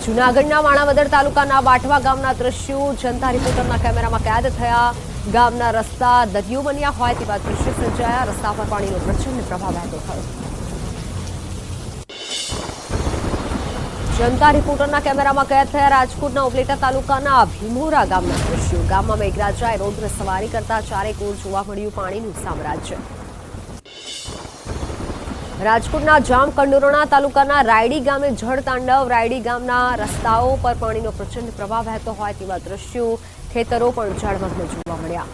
જૂનાગઢના માણાવદર તાલુકાના બાટવા ગામના દ્રશ્યો જનતા રિપોર્ટરના કેમેરામાં કેદ થયા। ગામના રસ્તા દરિયો બન્યા હોય તેવા દ્રશ્યો સર્જાયા। રસ્તા પર પાણીનો પ્રચંડ પ્રવાહ વહેતો થયો। જનતા રિપોર્ટરના કેમેરામાં કેદ થયા રાજકોટના ઉપલેટા તાલુકાના ભીમોરા ગામના દ્રશ્યો। ગામમાં મેઘરાજાએ રૌદ્ર સવારી કરતા ચારેકોર જોવા મળ્યું પાણીનું સામ્રાજ્ય। રાજકોટના જામકંડોરણા તાલુકાના રાયડી ગામે જળતાંડવ। રાયડી ગામના રસ્તાઓ પર પાણીનો પ્રચંડ પ્રવાહ વહેતો હોય તેવા દ્રશ્યો। ખેતરો પણ જળમગ્ન જોવા મળ્યા।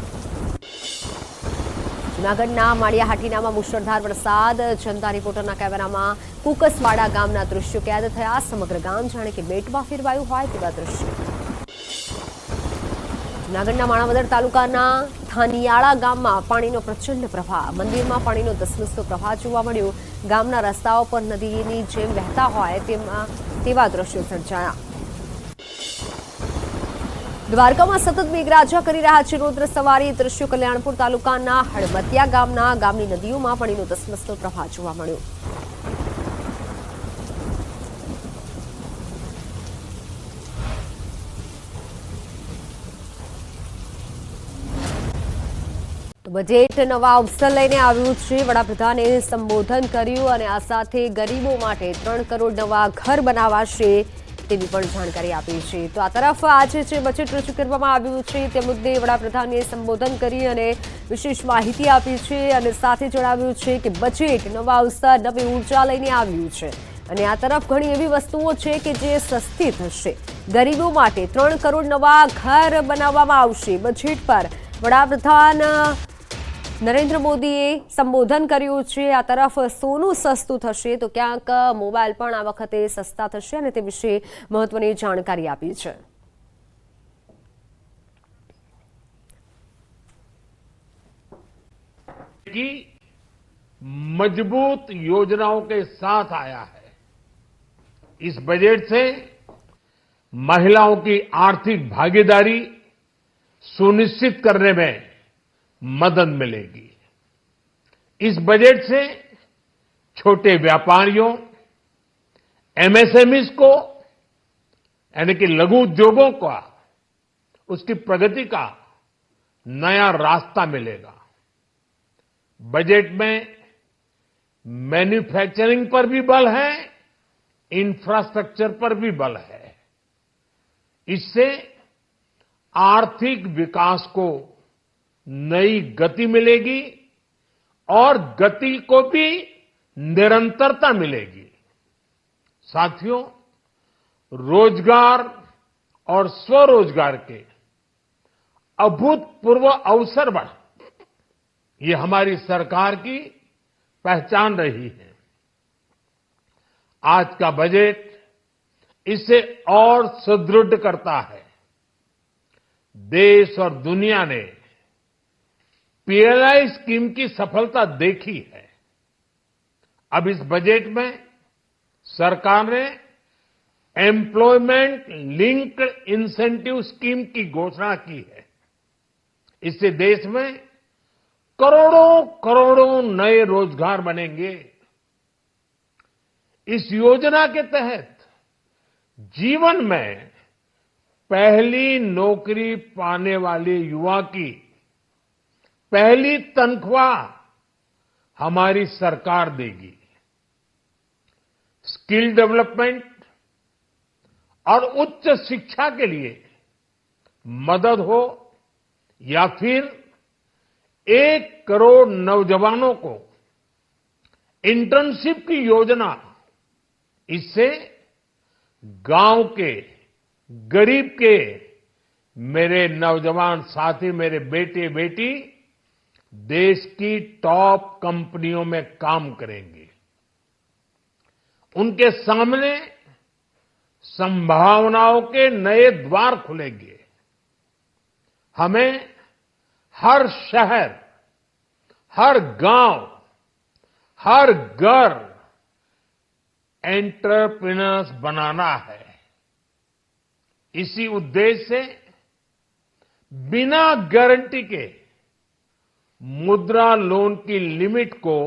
જૂનાગઢના માળિયાહાટીનામાં મુશળધાર વરસાદ। જનતા રિપોર્ટરના કેમેરામાં કુકસવાડા ગામના દ્રશ્યો કેદ થયા। સમગ્ર ગામ જાણે કે બેટમાં ફેરવાયું હોય તેવા દ્રશ્યો। જૂનાગઢના માણાવદર તાલુકાના થાનિયાળા ગામમાં પાણીનો પ્રચંડ પ્રવાહ। મંદિરમાં પાણીનો ધસમસતો પ્રવાહ જોવા મળ્યો। ગામના રસ્તાઓ પર નદીની જેમ વહેતા હોય તેવા દ્રશ્યો સર્જાયા। દ્વારકામાં સતત મેઘરાજા કરી રહ્યા છે રૌદ્ર સવારી। દ્રશ્યો કલ્યાણપુર તાલુકાના હળમતિયા ગામની નદીઓમાં પાણીનો ધસમસતો પ્રવાહ જોવા મળ્યો। બજેટ નવા અવસર લઈને આવ્યું છે। વડાપ્રધાને સંબોધન કર્યું અને આ સાથે ગરીબો માટે 3 કરોડ નવા ઘર બનાવાશે તેવી પણ જાણકારી આપી છે। તો આ તરફ આજે જે બજેટ રજૂ કરવામાં આવ્યું છે તે મુદ્દે વડાપ્રધાને સંબોધન કરી અને વિશેષ માહિતી આપી છે અને સાથે જણાવ્યું છે કે બજેટ નવા અવસર નવી ઉર્જા લઈને આવ્યું છે અને આ તરફ ઘણી એવી વસ્તુઓ છે કે જે સસ્તી થશે। ગરીબો માટે 3 કરોડ નવા ઘર બનાવવામાં આવશે। બજેટ પર વડાપ્રધાન નરેન્દ્ર મોદીએ સંબોધન કર્યું છે। આ તરફ સોનું સસ્તું થશે તો ક્યાંક મોબાઈલ પણ આ વખતે સસ્તા થશે અને તે વિશે મહત્વની જાણકારી આપી છે। की मजबूत योजनाओं के साथ आया है। इस बजट से महिलाओं की आर्थिक भागीदारी सुनिश्चित करने में मदद मिलेगी। इस बजट से छोटे व्यापारियों, एमएसएमईज को यानी कि लघु उद्योगों का उसकी प्रगति का नया रास्ता मिलेगा। बजट में मैन्युफैक्चरिंग पर भी बल है, इंफ्रास्ट्रक्चर पर भी बल है। इससे आर्थिक विकास को नई गति मिलेगी और गति को भी निरंतरता मिलेगी। साथियों, रोजगार और स्वरोजगार के अभूतपूर्व अवसर बढ़ ये हमारी सरकार की पहचान रही है। आज का बजट इसे और सुदृढ़ करता है। देश और दुनिया ने पीएलआई स्कीम की सफलता देखी है। अब इस बजट में सरकार ने एम्प्लॉयमेंट लिंक्ड इंसेंटिव स्कीम की घोषणा की है। इससे देश में करोड़ों करोड़ों नए रोजगार बनेंगे। इस योजना के तहत जीवन में पहली नौकरी पाने वाले युवा की पहली तनख्वाह हमारी सरकार देगी। स्किल डेवलपमेंट और उच्च शिक्षा के लिए मदद हो या फिर 1 करोड़ नौजवानों को इंटर्नशिप की योजना, इससे गांव के गरीब के मेरे नौजवान साथी, मेरे बेटे बेटी देश की टॉप कंपनियों में काम करेंगे। उनके सामने संभावनाओं के नए द्वार खुलेंगे। हमें हर शहर, हर गांव, हर घर एंटरप्रेन्योर्स बनाना है। इसी उद्देश्य से बिना गारंटी के मुद्रा लोन की लिमिट को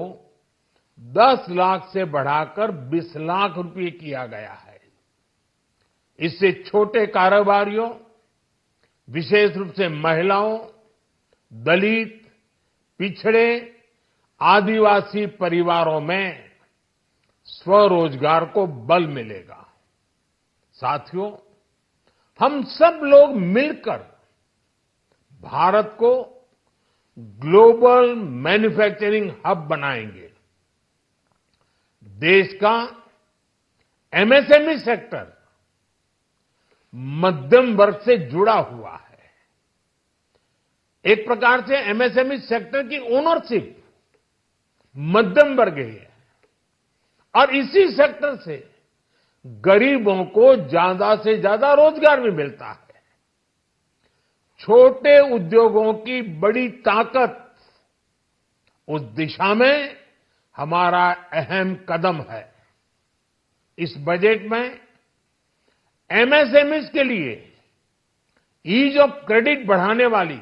10 लाख से बढ़ाकर 20 लाख रुपए किया गया है। इससे छोटे कारोबारियों, विशेष रूप से महिलाओं, दलित, पिछड़े, आदिवासी परिवारों में स्वरोजगार को बल मिलेगा। साथियों, हम सब लोग मिलकर भारत को ग्लोबल मैन्युफैक्चरिंग हब बनाएंगे। देश का एमएसएमई सेक्टर मध्यम वर्ग से जुड़ा हुआ है। एक प्रकार से एमएसएमई सेक्टर की ओनरशिप मध्यम वर्ग ही है और इसी सेक्टर से गरीबों को ज्यादा से ज्यादा रोजगार भी मिलता है। छोटे उद्योगों की बड़ी ताकत, उस दिशा में हमारा अहम कदम है। इस बजट में एमएसएमईज के लिए ईज ऑफ क्रेडिट बढ़ाने वाली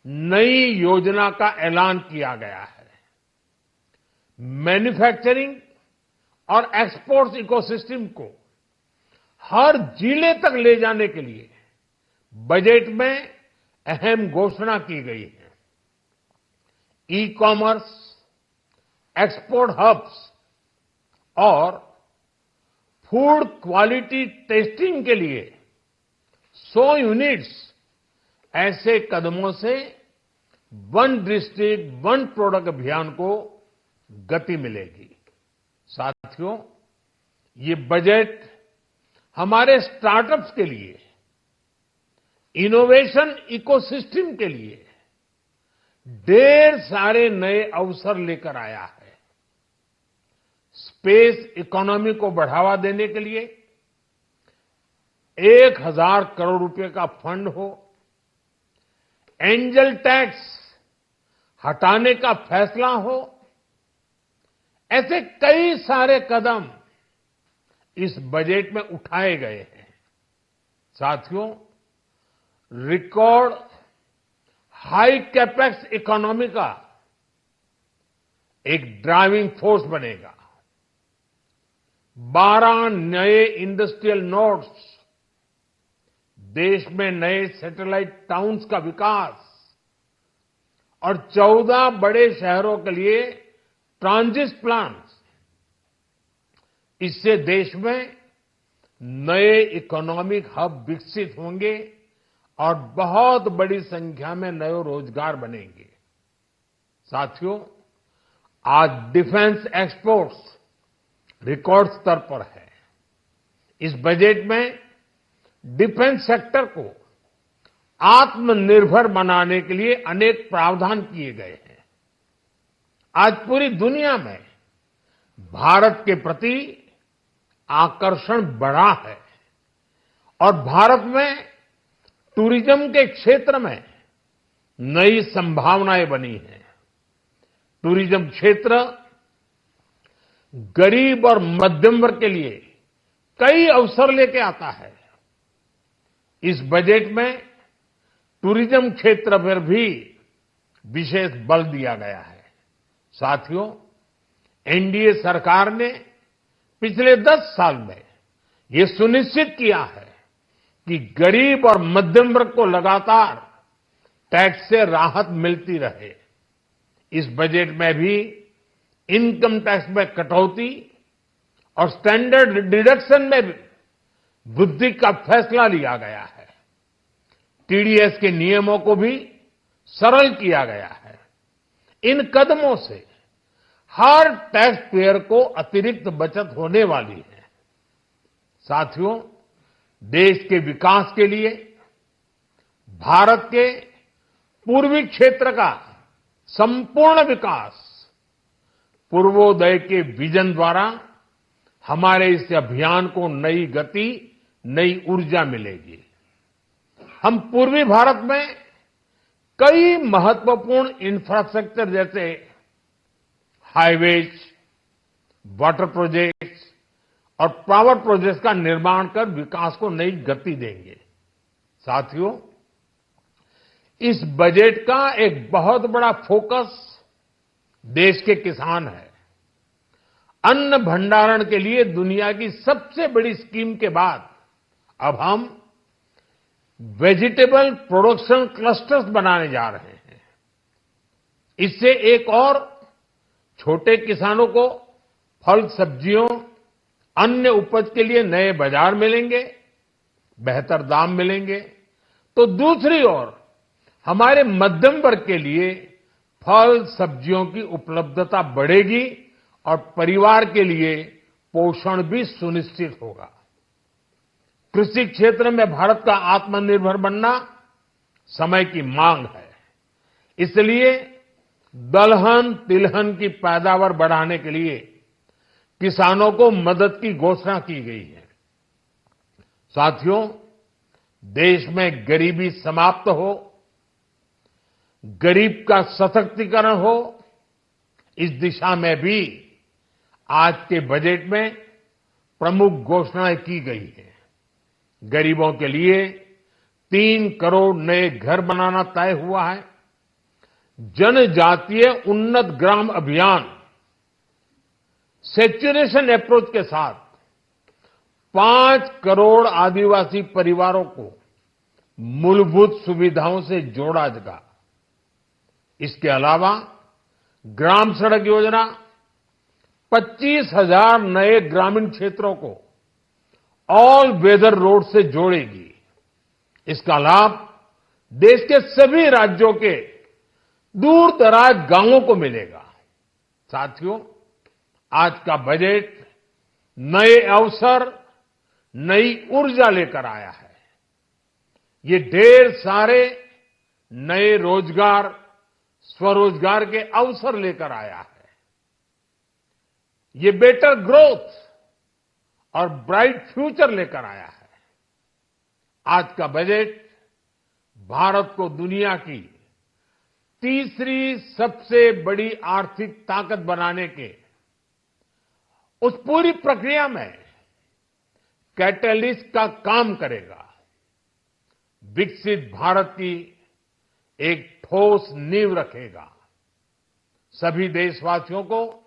नई योजना का ऐलान किया गया है। मैन्युफैक्चरिंग और एक्सपोर्ट्स इकोसिस्टम को हर जिले तक ले जाने के लिए बजट में अहम घोषणा की गई है। ई कॉमर्स, एक्सपोर्ट हब्स और फूड क्वालिटी टेस्टिंग के लिए 100 यूनिट्स, ऐसे कदमों से वन डिस्ट्रिक्ट वन प्रोडक्ट अभियान को गति मिलेगी। साथियों, ये बजट हमारे स्टार्टअप्स के लिए, इनोवेशन इकोसिस्टम के लिए ढेर सारे नए अवसर लेकर आया है। स्पेस इकोनॉमी को बढ़ावा देने के लिए 1000 करोड़ रुपए का फंड हो, एंजल टैक्स हटाने का फैसला हो, ऐसे कई सारे कदम इस बजट में उठाए गए हैं। साथियों, रिकॉर्ड हाई कैपेक्स इकोनॉमी का एक ड्राइविंग फोर्स बनेगा। 12 नए इंडस्ट्रियल नोड्स, देश में नए सैटेलाइट टाउन्स का विकास और 14 बड़े शहरों के लिए ट्रांजिट प्लान्स, इससे देश में नए इकोनॉमिक हब विकसित होंगे और बहुत बड़ी संख्या में नए रोजगार बनेंगे। साथियों, आज डिफेंस एक्सपोर्ट्स रिकॉर्ड स्तर पर है। इस बजट में डिफेंस सेक्टर को आत्मनिर्भर बनाने के लिए अनेक प्रावधान किए गए हैं। आज पूरी दुनिया में भारत के प्रति आकर्षण बढ़ा है और भारत में टूरिज्म के क्षेत्र में नई संभावनाएं बनी हैं। टूरिज्म क्षेत्र गरीब और मध्यम वर्ग के लिए कई अवसर लेके आता है। इस बजट में टूरिज्म क्षेत्र पर भी विशेष बल दिया गया है। साथियों, एनडीए सरकार ने पिछले 10 साल में ये सुनिश्चित किया है कि गरीब और मध्यम वर्ग को लगातार टैक्स से राहत मिलती रहे। इस बजट में भी इनकम टैक्स में कटौती और स्टैंडर्ड डिडक्शन में भी वृद्धि का फैसला लिया गया है। टीडीएस के नियमों को भी सरल किया गया है। इन कदमों से हर टैक्स पेयर को अतिरिक्त बचत होने वाली है। साथियों, देश के विकास के लिए भारत के पूर्वी क्षेत्र का संपूर्ण विकास पूर्वोदय के विजन द्वारा हमारे इस अभियान को नई गति, नई ऊर्जा मिलेगी। हम पूर्वी भारत में कई महत्वपूर्ण इंफ्रास्ट्रक्चर जैसे हाईवेज, वाटर प्रोजेक्ट्स और पावर प्रोजेक्ट्स का निर्माण कर विकास को नई गति देंगे। साथियों, इस बजट का एक बहुत बड़ा फोकस देश के किसान है। अन्न भंडारण के लिए दुनिया की सबसे बड़ी स्कीम के बाद अब हम वेजिटेबल प्रोडक्शन क्लस्टर्स बनाने जा रहे हैं। इससे एक और छोटे किसानों को फल सब्जियों अन्य उपज के लिए नए बाजार मिलेंगे, बेहतर दाम मिलेंगे। तो दूसरी ओर हमारे मध्यम वर्ग के लिए फल सब्जियों की उपलब्धता बढ़ेगी और परिवार के लिए पोषण भी सुनिश्चित होगा। कृषि क्षेत्र में भारत का आत्मनिर्भर बनना समय की मांग है। इसलिए दलहन तिलहन की पैदावार बढ़ाने के लिए किसानों को मदद की घोषणा की गई है। साथियों, देश में गरीबी समाप्त हो, गरीब का सशक्तिकरण हो, इस दिशा में भी आज के बजट में प्रमुख घोषणाएं की गई हैं। गरीबों के लिए 3 करोड़ नए घर बनाना तय हुआ है। जनजातीय उन्नत ग्राम अभियान सैचुरेशन अप्रोच के साथ 5 करोड़ आदिवासी परिवारों को मूलभूत सुविधाओं से जोड़ा जाएगा। इसके अलावा ग्राम सड़क योजना 25,000 नए ग्रामीण क्षेत्रों को ऑल वेदर रोड से जोड़ेगी। इसका लाभ देश के सभी राज्यों के दूर दराज गांवों को मिलेगा। साथियों, आज का बजट नए अवसर, नई ऊर्जा लेकर आया है। ये ढेर सारे नए रोजगार, स्वरोजगार के अवसर लेकर आया है। ये बेटर ग्रोथ और ब्राइट फ्यूचर लेकर आया है। आज का बजट भारत को दुनिया की तीसरी सबसे बड़ी आर्थिक ताकत बनाने के उस पूरी प्रक्रिया में कैटलिस्ट का काम करेगा। विकसित भारत की एक ठोस नींव रखेगा। सभी देशवासियों को